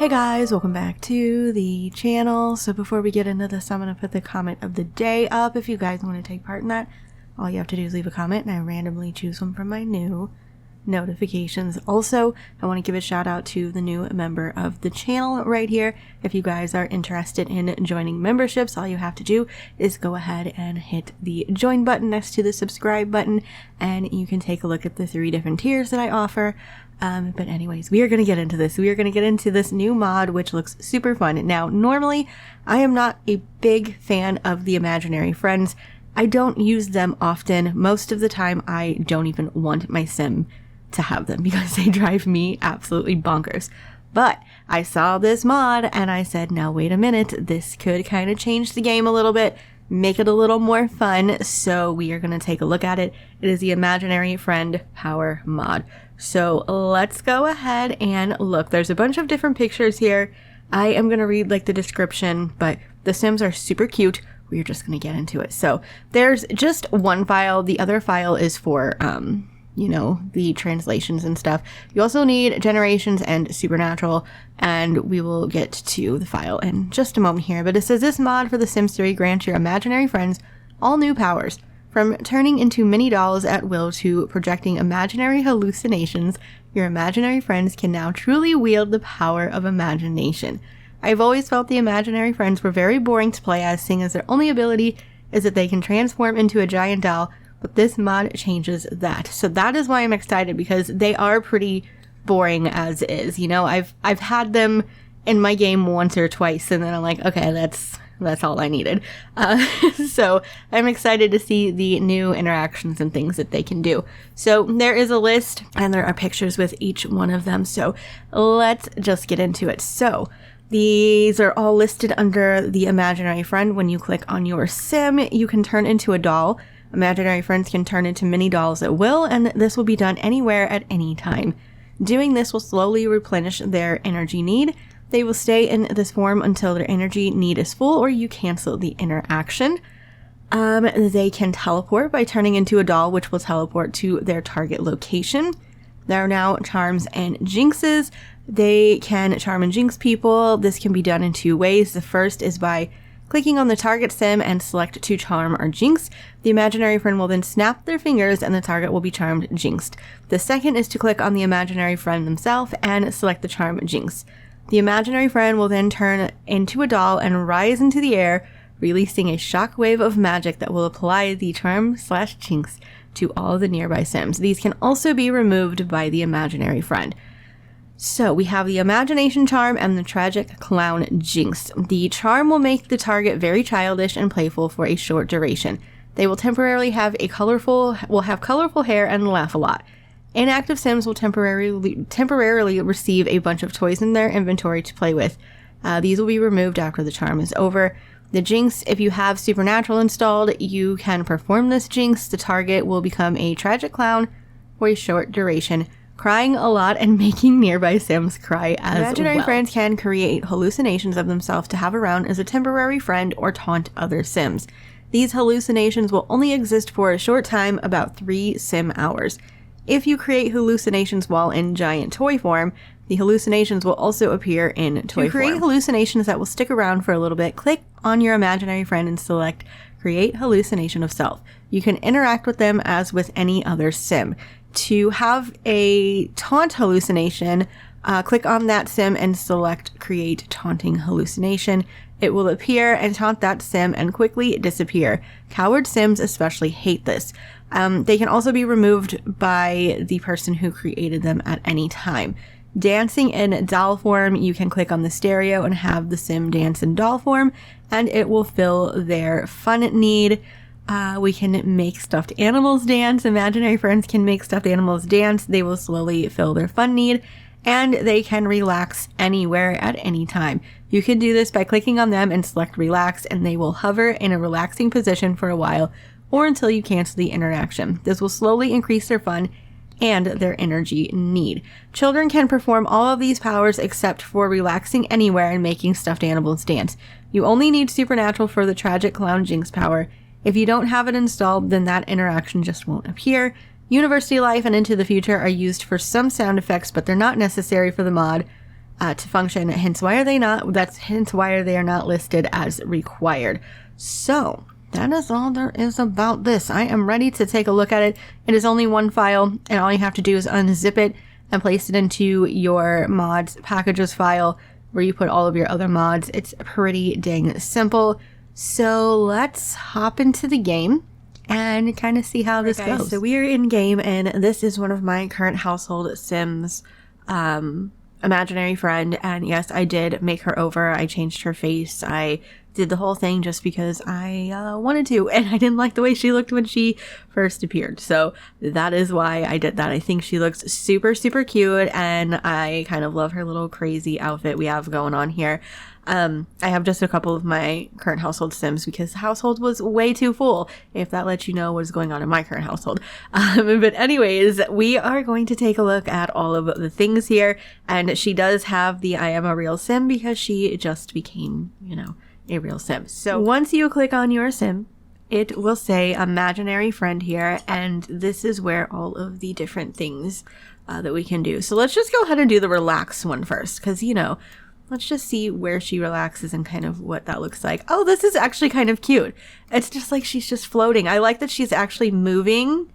Hey guys, welcome back to the channel. So before we get into this, I'm going to put the comment of the day up. If you guys want to take part in that, all you have to do is leave a comment and I randomly choose one from my new notifications. Also, I want to give a shout out to the new member of the channel right here. If you guys are interested in joining memberships, all you have to do is go ahead and hit the join button next to the subscribe button and you can take a look at the 3 different tiers that I offer. But anyways, we are going to get into this. We are going to get into this new mod, which looks super fun. Now, normally, I am not a big fan of the imaginary friends. I don't use them often. Most of the time, I don't even want my sim to have them because they drive me absolutely bonkers. But I saw this mod and I said, now wait a minute, this could kind of change the game a little bit, make it a little more fun. So we are going to take a look at it. It is the Imaginary Friend Power mod. So let's go ahead and look. There's a bunch of different pictures here. I am going to read like the description, but the Sims are super cute. We're just going to get into it. So there's just one file. The other file is for, you know, the translations and stuff. You also need generations and supernatural, and we will get to the file in just a moment here. But it says this mod for The Sims 3 grants your imaginary friends all new powers. From turning into mini dolls at will to projecting imaginary hallucinations, your imaginary friends can now truly wield the power of imagination. I've always felt the imaginary friends were very boring to play as, seeing as their only ability is that they can transform into a giant doll, but this mod changes that. So that is why I'm excited, because they are pretty boring as is. You know, I've had them in my game once or twice, and then I'm like, okay, that's all I needed. So I'm excited to see the new interactions and things that they can do. So there is a list and there are pictures with each one of them. So let's just get into it. So these are all listed under the imaginary friend. When you click on your sim, you can turn into a doll. Imaginary friends can turn into mini dolls at will, and this will be done anywhere at any time. Doing this will slowly replenish their energy need. They will stay in this form until their energy need is full, or you cancel the interaction. They can teleport by turning into a doll, which will teleport to their target location. There are now charms and jinxes. They can charm and jinx people. This can be done in 2 ways. The first is by clicking on the target sim and select to charm or jinx. The imaginary friend will then snap their fingers and the target will be charmed jinxed. The second is to click on the imaginary friend themselves and select the charm jinx. The imaginary friend will then turn into a doll and rise into the air, releasing a shockwave of magic that will apply the charm/jinx to all the nearby sims. These can also be removed by the imaginary friend. So we have the imagination charm and the tragic clown jinx. The charm will make the target very childish and playful for a short duration. They will temporarily have colorful hair and laugh a lot. Inactive sims will temporarily receive a bunch of toys in their inventory to play with. These will be removed after the charm is over. The jinx, if you have supernatural installed, you can perform this jinx. The target will become a tragic clown for a short duration, crying a lot and making nearby sims cry as well. Imaginary friends can create hallucinations of themselves to have around as a temporary friend or taunt other sims. These hallucinations will only exist for a short time, about 3 sim hours. If you create hallucinations while in giant toy form, the hallucinations will also appear in toy form. To create hallucinations that will stick around for a little bit, click on your imaginary friend and select Create Hallucination of Self. You can interact with them as with any other sim. To have a taunt hallucination, click on that sim and select Create Taunting Hallucination. It will appear and taunt that sim and quickly disappear. Coward sims especially hate this. They can also be removed by the person who created them at any time. Dancing in doll form, you can click on the stereo and have the sim dance in doll form, and it will fill their fun need. We can make stuffed animals dance. Imaginary friends can make stuffed animals dance. They will slowly fill their fun need, and they can relax anywhere at any time. You can do this by clicking on them and select relax, and they will hover in a relaxing position for a while or until you cancel the interaction. This will slowly increase their fun and their energy need. Children can perform all of these powers except for relaxing anywhere and making stuffed animals dance. You only need supernatural for the tragic clown jinx power. If you don't have it installed, then that interaction just won't appear. University life and Into the Future are used for some sound effects, but they're not necessary for the mod. to function. Hence why are they not listed as required. So that is all there is about this. I am ready to take a look at it. It is only one file, and all you have to do is unzip it and place it into your mods packages file where you put all of your other mods. It's pretty dang simple. So let's hop into the game and kind of see how this goes. So we are in game, and this is one of my current household Sims imaginary friend, and yes, I did make her over. I changed her face. I did the whole thing just because I wanted to, and I didn't like the way she looked when she first appeared. So that is why I did that. I think she looks super, super cute, and I kind of love her little crazy outfit we have going on here. I have just a couple of my current household Sims because the household was way too full, if that lets you know what's going on in my current household. But anyways, we are going to take a look at all of the things here, and she does have the I am a real Sim because she just became, a real Sim. So once you click on your Sim, it will say imaginary friend here, and this is where all of the different things that we can do. So let's just go ahead and do the relax one first, because let's just see where she relaxes and kind of what that looks like. Oh, this is actually kind of cute. It's just like she's just floating. I like that she's actually moving.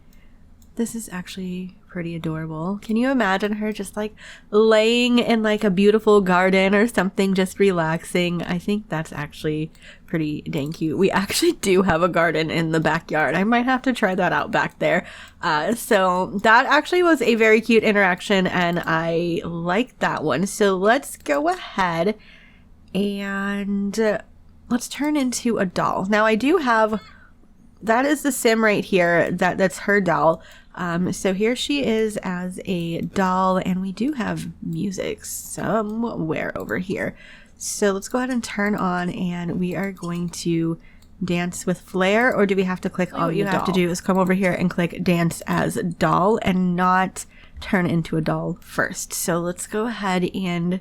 This is actually pretty adorable. Can you imagine her just like laying in like a beautiful garden or something, just relaxing? I think that's actually pretty dang cute. We actually do have a garden in the backyard. I might have to try that out back there. So that actually was a very cute interaction, and I like that one. So let's go ahead and let's turn into a doll. Now I do have, that is the Sim right here. That's her doll. So here she is as a doll, and we do have music somewhere over here. So let's go ahead and turn on, and we are going to dance with Flair, or do we have to click on the doll? What you have to do is come over here and click dance as a doll and not turn into a doll first. So let's go ahead and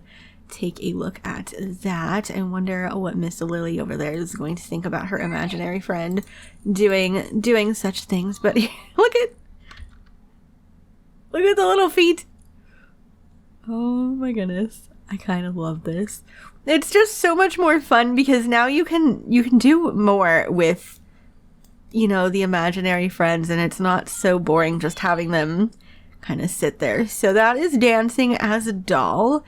take a look at that and wonder what Miss Lily over there is going to think about her imaginary friend doing such things. But look at the little feet. Oh my goodness. I kind of love this. It's just so much more fun because now you can do more with, the imaginary friends, and it's not so boring just having them kind of sit there. So that is dancing as a doll.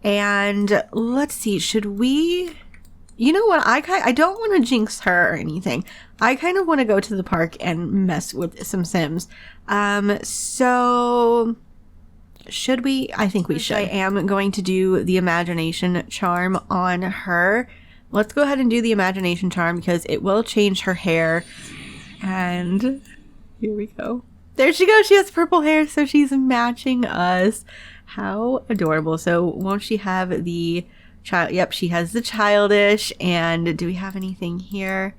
And let's see, should we, you know what, I don't want to jinx her or anything. I kind of want to go to the park and mess with some Sims. So should we? I think we should. I am going to do the imagination charm on her. Let's go ahead and do the imagination charm because it will change her hair. And here we go. There she goes. She has purple hair, so she's matching us. How adorable. So won't she have the child? Yep, she has the childish. And do we have anything here?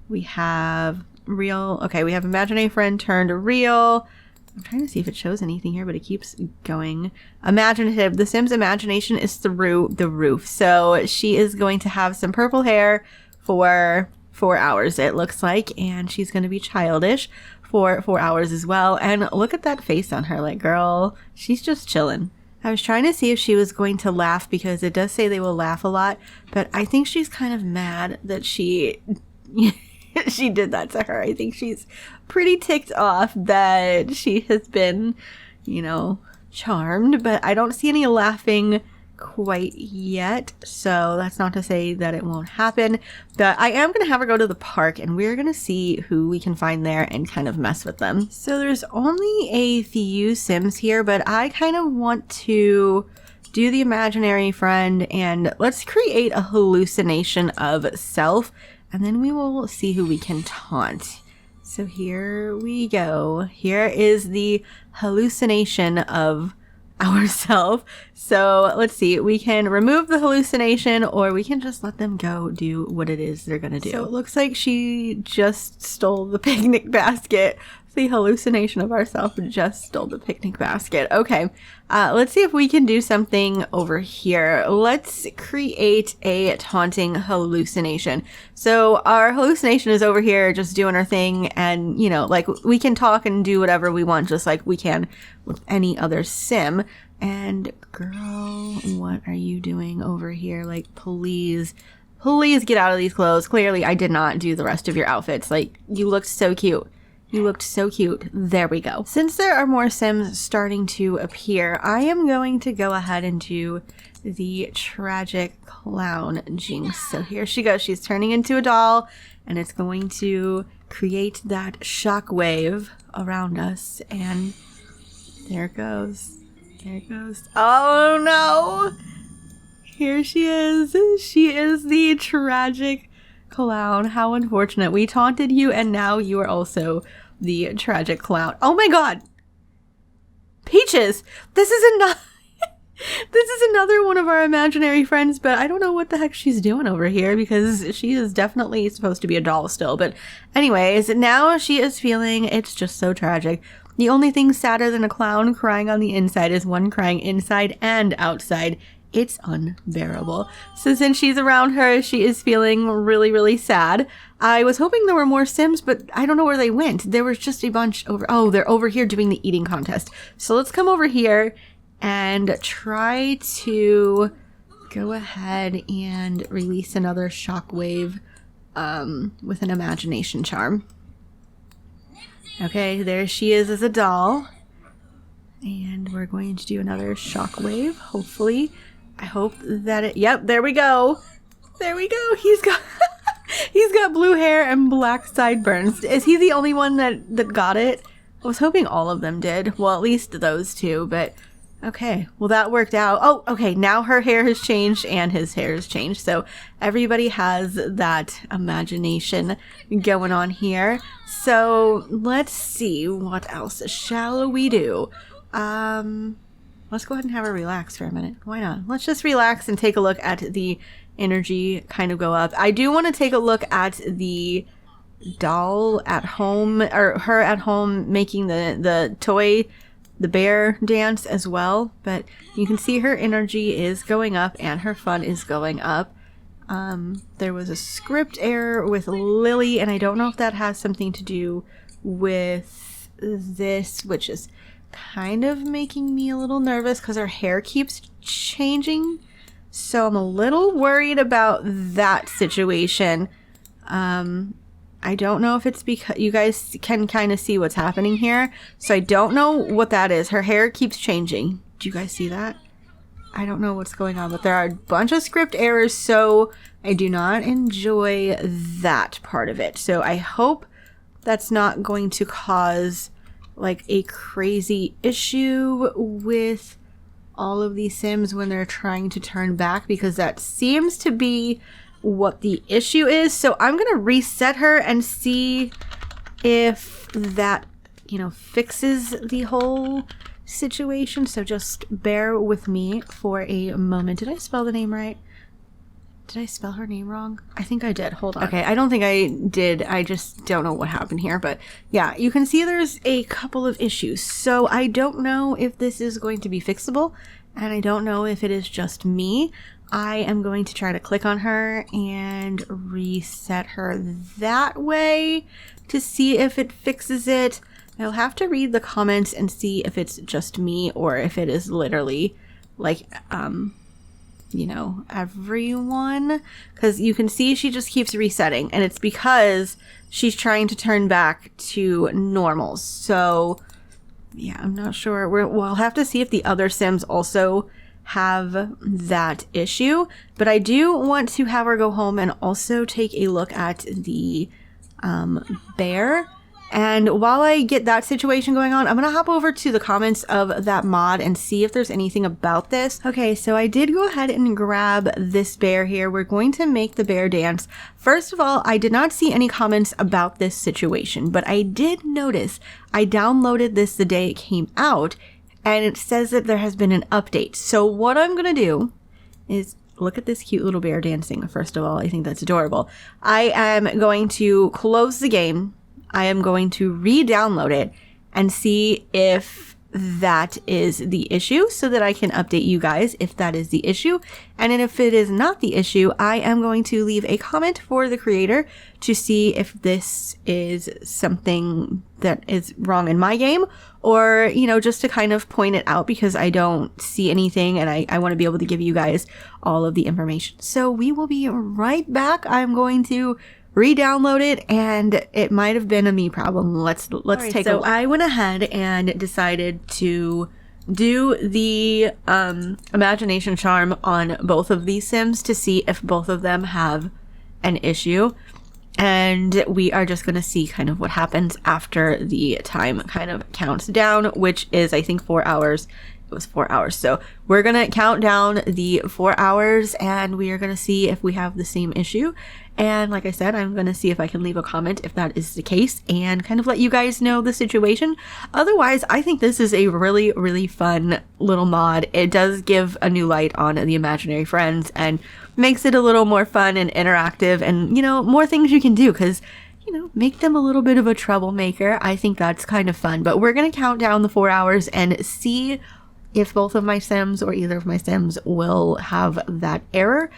We have real. Okay, we have imaginary friend turned real. I'm trying to see if it shows anything here, but it keeps going. Imaginative. The Sim's imagination is through the roof. So she is going to have some purple hair for 4 hours, it looks like. And she's going to be childish for 4 hours as well. And look at that face on her. Like, girl, she's just chilling. I was trying to see if she was going to laugh because it does say they will laugh a lot. But I think she's kind of mad that she she did that to her. I think she's pretty ticked off that she has been, charmed, but I don't see any laughing quite yet. So that's not to say that it won't happen, but I am going to have her go to the park and we're going to see who we can find there and kind of mess with them. So there's only a few Sims here, but I kind of want to do the imaginary friend and let's create a hallucination of self. And then we will see who we can taunt. So here we go. Here is the hallucination of ourself. So let's see. We can remove the hallucination or we can just let them go do what it is they're going to do. So it looks like she just stole the picnic basket. The hallucination of ourselves just stole the picnic basket. Okay, let's see if we can do something over here. Let's create a taunting hallucination. So our hallucination is over here just doing her thing, and like we can talk and do whatever we want just like we can with any other Sim. And girl, what are you doing over here? Like, please get out of these clothes. Clearly, I did not do the rest of your outfits. Like, you looked so cute. You looked so cute. There we go. Since there are more Sims starting to appear, I am going to go ahead and do the tragic clown jinx. So here she goes. She's turning into a doll, and it's going to create that shockwave around us. And there it goes. There it goes. Oh no! Here she is. She is the tragic clown. How unfortunate. We taunted you, and now you are also the tragic clown. Oh my god! Peaches! This is another one of our imaginary friends, but I don't know what the heck she's doing over here because she is definitely supposed to be a doll still. But anyways, now she is feeling it's just so tragic. The only thing sadder than a clown crying on the inside is one crying inside and outside. It's unbearable. So since she's around her, she is feeling really, really sad. I was hoping there were more Sims, but I don't know where they went. There was just a bunch over... Oh, they're over here doing the eating contest. So let's come over here and try to go ahead and release another shockwave with an imagination charm. Okay, there she is as a doll. And we're going to do another shockwave, hopefully. I hope that it... Yep, there we go. There we go. He's got... He's got blue hair and black sideburns. Is he the only one that got it? I was hoping all of them did. Well, at least those two, but... Okay, well that worked out. Oh, okay, now her hair has changed and his hair has changed. So everybody has that imagination going on here. So let's see, what else shall we do? Let's go ahead and have her relax for a minute. Why not? Let's just relax and take a look at the energy kind of go up. I do want to take a look at the doll at home, or her at home making the bear dance as well, but you can see her energy is going up and her fun is going up. There was a script error with Lily, and I don't know if that has something to do with this, which is kind of making me a little nervous because her hair keeps changing. So I'm a little worried about that situation. I don't know if it's because you guys can kind of see what's happening here. So I don't know what that is. Her hair keeps changing. Do you guys see that? I don't know what's going on, but there are a bunch of script errors, so I do not enjoy that part of it. So I hope that's not going to cause like a crazy issue with all of these Sims when they're trying to turn back, because that seems to be what the issue is. So I'm going to reset her and see if that, fixes the whole situation. So just bear with me for a moment. Did I spell the name right? Did I spell her name wrong? I think I did. Hold on. Okay, I don't think I did. I just don't know what happened here. But yeah, you can see there's a couple of issues. So I don't know if this is going to be fixable, and I don't know if it is just me. I am going to try to click on her and reset her that way to see if it fixes it. I'll have to read the comments and see if it's just me or if it is literally like, everyone, because you can see she just keeps resetting, and it's because she's trying to turn back to normal. So yeah, I'm not sure. We'll have to see if the other Sims also have that issue, but I do want to have her go home and also take a look at the bear. And while I get that situation going on, I'm going to hop over to the comments of that mod and see if there's anything about this. Okay, so I did go ahead and grab this bear here. We're going to make the bear dance. First of all, I did not see any comments about this situation, but I did notice I downloaded this the day it came out, and it says that there has been an update. So what I'm going to do is look at this cute little bear dancing. First of all, I think that's adorable. I am going to close the game. I am going to re-download it and see if that is the issue so that I can update you guys if that is the issue. And then if it is not the issue, I am going to leave a comment for the creator to see if this is something that is wrong in my game, or, you know, just to kind of point it out because I don't see anything and I want to be able to give you guys all of the information. So we will be right back. I'm going to re-download it, and it might have been a me problem. Let's take a look. So I went ahead and decided to do the imagination charm on both of these sims to see if both of them have an issue, and we are just going to see kind of what happens after the time kind of counts down, which is, I think, 4 hours. It was 4 hours. So we're going to count down the 4 hours, and we are going to see if we have the same issue. And like I said, I'm going to see if I can leave a comment if that is the case and kind of let you guys know the situation. Otherwise, I think this is a really, really fun little mod. It does give a new light on the imaginary friends and makes it a little more fun and interactive and, you know, more things you can do because, you know, make them a little bit of a troublemaker. I think that's kind of fun. But we're going to count down the 4 hours and see if both of my sims or either of my sims will have that error,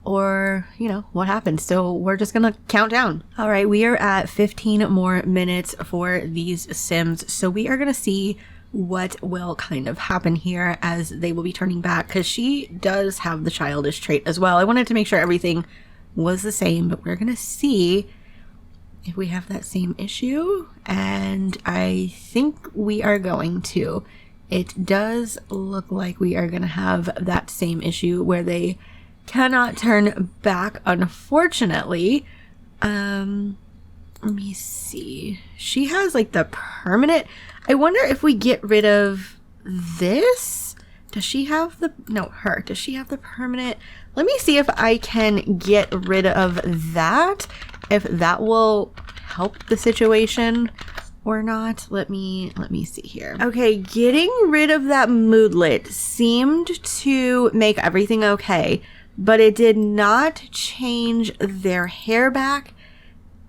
or, you know, what happens. So we're just gonna count down. All right, we are at 15 more minutes for these sims. So we are gonna see what will kind of happen here as they will be turning back, because she does have the childish trait as well. I wanted to make sure everything was the same, but we're gonna see if we have that same issue, and I think we are going to. It does look like we are gonna have that same issue where they cannot turn back, unfortunately. Let me see. She has like the permanent. I wonder if we get rid of this. Does she have the, no, her. Does she have the permanent? Let me see if I can get rid of that. If that will help the situation or not. Let me see here. Okay, getting rid of that moodlet seemed to make everything okay, but it did not change their hair back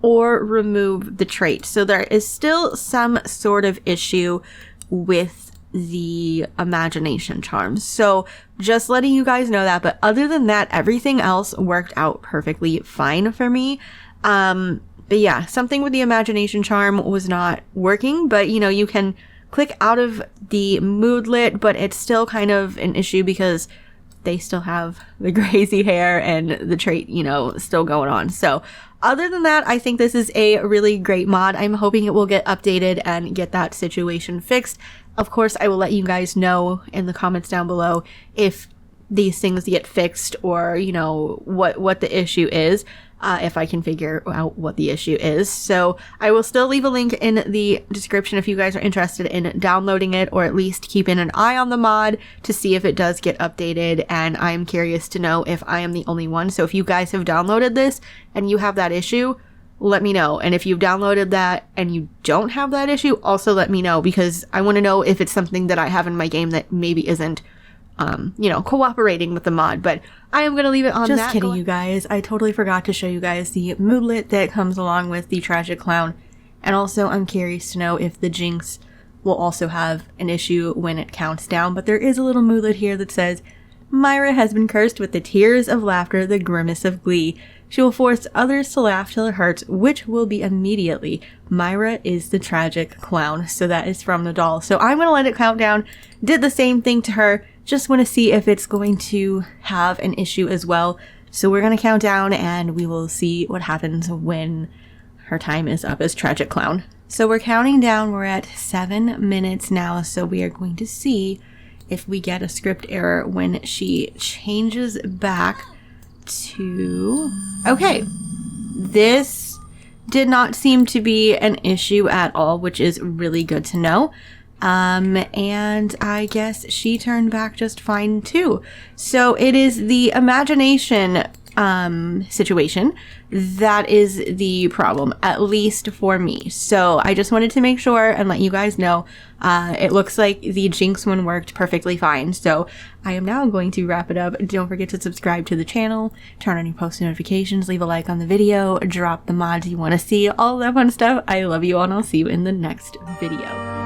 or remove the trait. So there is still some sort of issue with the imagination charms. So just letting you guys know that. But other than that, everything else worked out perfectly fine for me. But yeah, something with the imagination charm was not working, but you know, you can click out of the moodlet, but it's still kind of an issue because they still have the crazy hair and the trait, you know, still going on. So other than that, I think this is a really great mod. I'm hoping it will get updated and get that situation fixed. Of course, I will let you guys know in the comments down below if these things get fixed, or, you know, what the issue is. If I can figure out what the issue is. So I will still leave a link in the description if you guys are interested in downloading it, or at least keeping an eye on the mod to see if it does get updated. And I'm curious to know if I am the only one. So if you guys have downloaded this and you have that issue, let me know. And if you've downloaded that and you don't have that issue, also let me know, because I want to know if it's something that I have in my game that maybe isn't you know, cooperating with the mod. But I am going to leave it on that. Just kidding, you guys. I totally forgot to show you guys the moodlet that comes along with the tragic clown. And also, I'm curious to know if the Jinx will also have an issue when it counts down. But there is a little moodlet here that says, Myra has been cursed with the tears of laughter, the grimace of glee. She will force others to laugh till it hurts, which will be immediately. Myra is the tragic clown. So that is from the doll. So I'm going to let it count down. Did the same thing to her. Just want to see if it's going to have an issue as well. So we're going to count down and we will see what happens when her time is up as tragic clown. So we're counting down. We're at 7 minutes now. So we are going to see if we get a script error when she changes back to... Okay. This did not seem to be an issue at all, which is really good to know. And I guess she turned back just fine too. So it is the imagination situation that is the problem, at least for me. So I just wanted to make sure and let you guys know. It looks like the Jinx one worked perfectly fine. So I am now going to wrap it up. Don't forget to subscribe to the channel, turn on your post notifications, leave a like on the video, drop the mods you want to see, all that fun stuff. I love you all, and I'll see you in the next video.